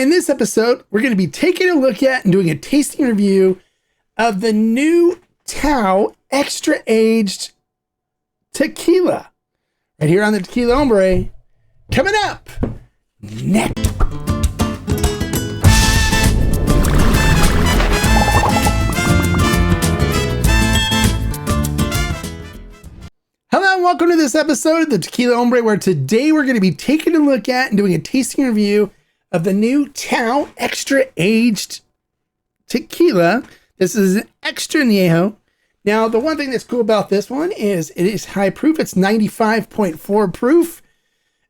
In this episode, we're going to be taking a look at and doing a tasting review of the new Tao Extra Aged Tequila. Right here on the Tequila Hombre. Coming up next. Hello and welcome to this episode of the Tequila Hombre, where today we're going to be taking a look at and doing a tasting review of the new Tao Extra Aged Tequila. This is an extra añejo. Now, the one thing that's cool about this one is it is high proof. It's 95.4 proof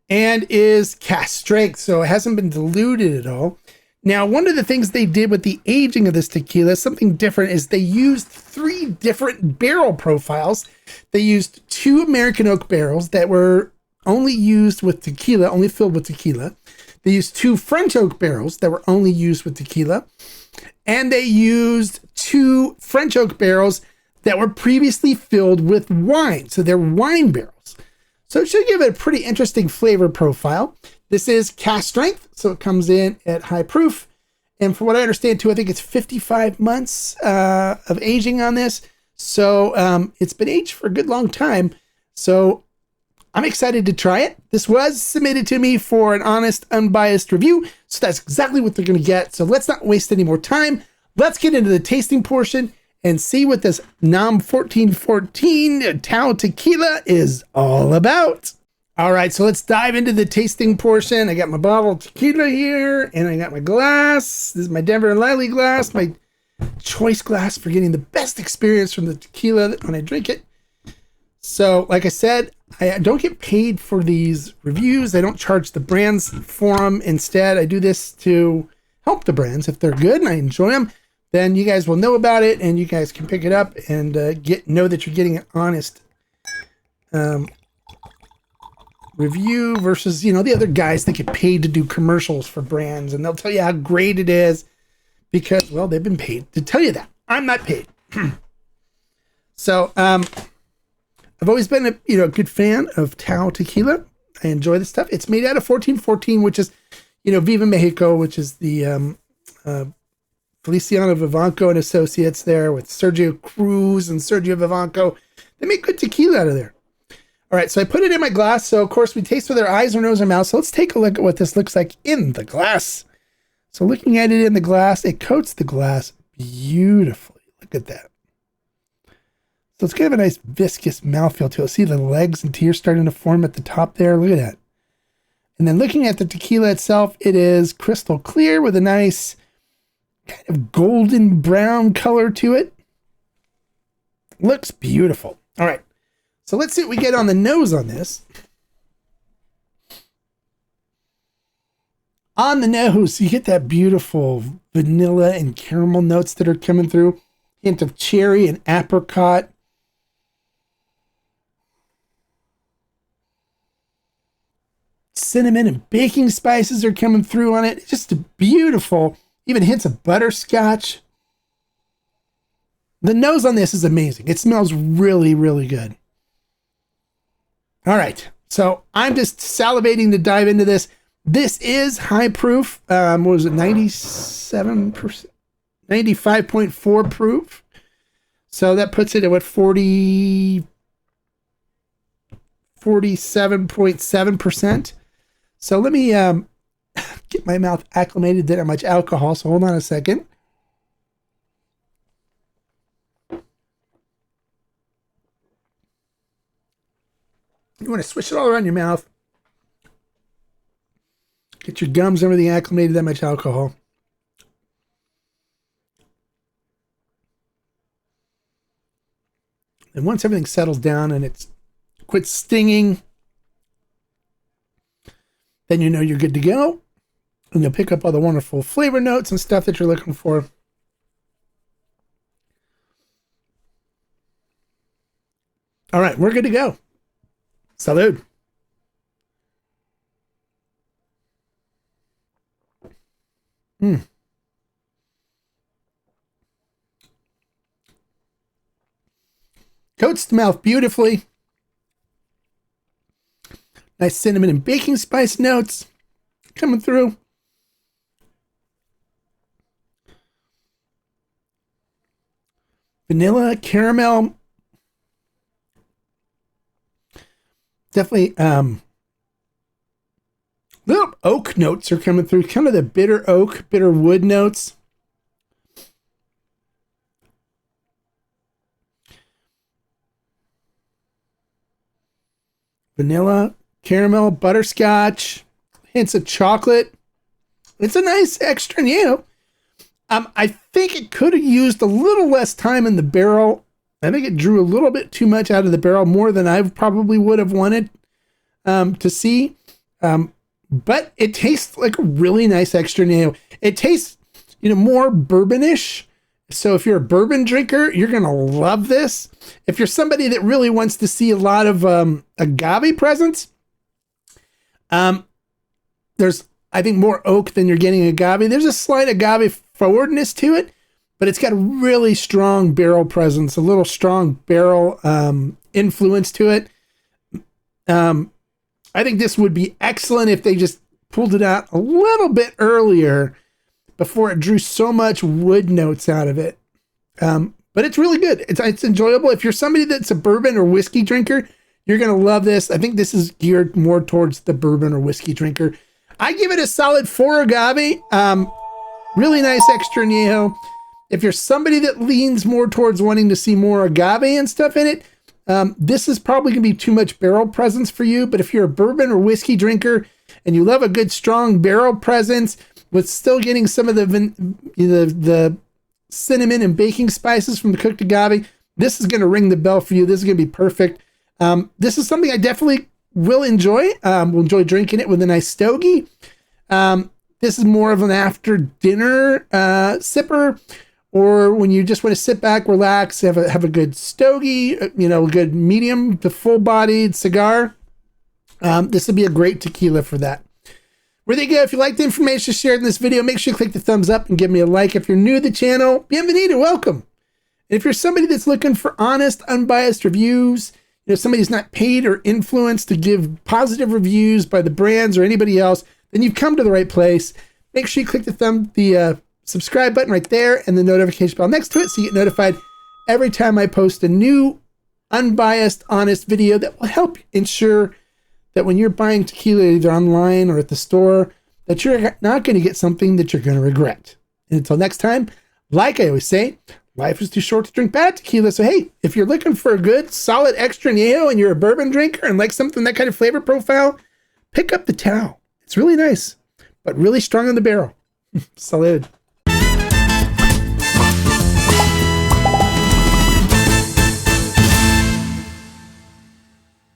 and is cask strength, so it hasn't been diluted at all. Now, one of the things they did with the aging of this tequila, something different, is they used 3 different barrel profiles. They used 2 American oak barrels that were only used with tequila, only filled with tequila. They used 2 French oak barrels that were only used with tequila. And they used 2 French oak barrels that were previously filled with wine. So they're wine barrels. So it should give it a pretty interesting flavor profile. This is cask strength, so it comes in at high proof. And from what I understand too, I think it's 55 months of aging on this. So it's been aged for a good long time. So I'm excited to try it. This was submitted to me for an honest, unbiased review. So that's exactly what they're going to get. So let's not waste any more time. Let's get into the tasting portion and see what this NOM 1414 Tao Tequila is all about. All right, so let's dive into the tasting portion. I got my bottle of tequila here, and I got my glass. This is my Denver and Liley glass, my choice glass for getting the best experience from the tequila when I drink it. So, like I said, I don't get paid for these reviews. I don't charge the brands for them. Instead, I do this to help the brands. If they're good and I enjoy them, then you guys will know about it, and you guys can pick it up and know that you're getting an honest review versus, the other guys that get paid to do commercials for brands, and they'll tell you how great it is because, well, they've been paid to tell you that. I'm not paid. So, I've always been a good fan of Tao Tequila. I enjoy this stuff. It's made out of 1414, which is, Viva Mexico, which is the Feliciano Vivanco and Associates there with Sergio Cruz and Sergio Vivanco. They make good tequila out of there. All right, so I put it in my glass. So, of course, we taste with our eyes, our nose, our mouth. So let's take a look at what this looks like in the glass. So looking at it in the glass, it coats the glass beautifully. Look at that. So it's kind of a nice viscous mouthfeel to it. See the legs and tears starting to form at the top there? Look at that. And then looking at the tequila itself, it is crystal clear with a nice kind of golden brown color to it. Looks beautiful. All right. So let's see what we get on the nose on this. On the nose, you get that beautiful vanilla and caramel notes that are coming through. Hint of cherry and apricot. Cinnamon and baking spices are coming through on it. It's just a beautiful, even hints of butterscotch. The nose on this is amazing. It smells really, really good. All right, so I'm just salivating to dive into this. This is high proof. What was it, 97%? 95.4 proof. So that puts it at what, 47.7%. So let me get my mouth acclimated to that much alcohol. So hold on a second. You want to swish it all around your mouth. Get your gums and everything acclimated to that much alcohol. And once everything settles down and it quits stinging, then you know you're good to go. And you'll pick up all the wonderful flavor notes and stuff that you're looking for. All right, we're good to go. Salud. Coats the mouth beautifully. Nice cinnamon and baking spice notes coming through. vanilla, caramel. Definitely little oak notes are coming through, kind of the bitter oak, bitter wood notes. Vanilla, caramel, butterscotch, hints of chocolate. It's a nice extra new. I think it could have used a little less time in the barrel. I think it drew a little bit too much out of the barrel, more than I probably would have wanted to see. But it tastes like a really nice extra new. It tastes, more bourbonish. So if you're a bourbon drinker, you're going to love this. If you're somebody that really wants to see a lot of agave presence, there's, I think, more oak than you're getting agave. There's a slight agave forwardness to it, but it's got a really strong barrel presence, a little strong barrel influence to it. I think this would be excellent if they just pulled it out a little bit earlier before it drew so much wood notes out of it. But it's really good. It's enjoyable. If you're somebody that's a bourbon or whiskey drinker, you're going to love this. I think this is geared more towards the bourbon or whiskey drinker. I give it a solid 4 agave. Really nice extra añejo. If you're somebody that leans more towards wanting to see more agave and stuff in it, this is probably going to be too much barrel presence for you. But if you're a bourbon or whiskey drinker and you love a good strong barrel presence with still getting some of the cinnamon and baking spices from the cooked agave, this is going to ring the bell for you. This is going to be perfect. This is something I definitely will enjoy. We'll enjoy drinking it with a nice stogie. This is more of an after dinner sipper, or when you just want to sit back, relax, have a good stogie, a good medium to full-bodied cigar. This would be a great tequila for that. Where they go, if you like the information shared in this video, make sure you click the thumbs up and give me a like. If you're new to the channel, bienvenido, welcome. And if you're somebody that's looking for honest, unbiased reviews, somebody who's not paid or influenced to give positive reviews by the brands or anybody else, then you've come to the right place. Make sure you click the subscribe button right there and the notification bell next to it so you get notified every time I post a new, unbiased, honest video that will help ensure that when you're buying tequila either online or at the store, that you're not going to get something that you're going to regret. And until next time, like I always say, life is too short to drink bad tequila. So hey, if you're looking for a good, solid extra añejo and you're a bourbon drinker and like something that kind of flavor profile, pick up the Tao. It's really nice, but really strong on the barrel. Salud.